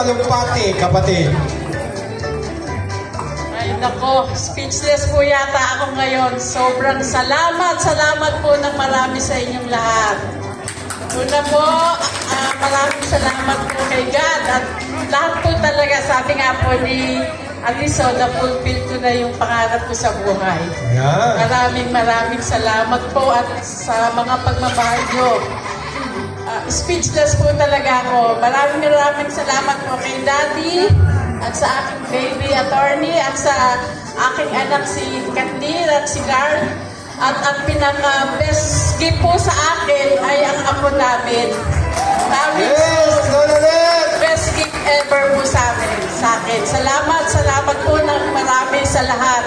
talumpati, kapatid. Ay nako, speechless po yata ako ngayon. Sobrang salamat po ng marami sa inyong lahat. Una po, maraming salamat po kay God. At lahat po talaga, sabi nga po ni Aliso, na-fulfill ko na yung pangarap ko sa buhay. Yan. Maraming salamat po at sa mga pagmamahal nyo. Speechless po talaga ako. Maraming salamat po kay Daddy at sa aking baby attorney at sa aking anak si Kandir at si Carl. At ang pinaka-best gift po sa akin ay ang apo namin. Yes, Lola! Best gift ever po sa akin. Salamat po ng marami sa lahat.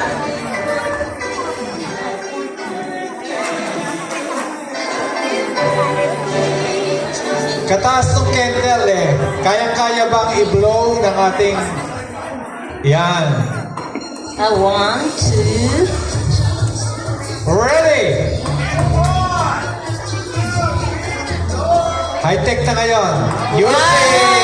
Kataas ng candle eh. Kayang-kaya bang i-blow ng ating... Yan. 1, 2... Ready! High-tech na ngayon. USA!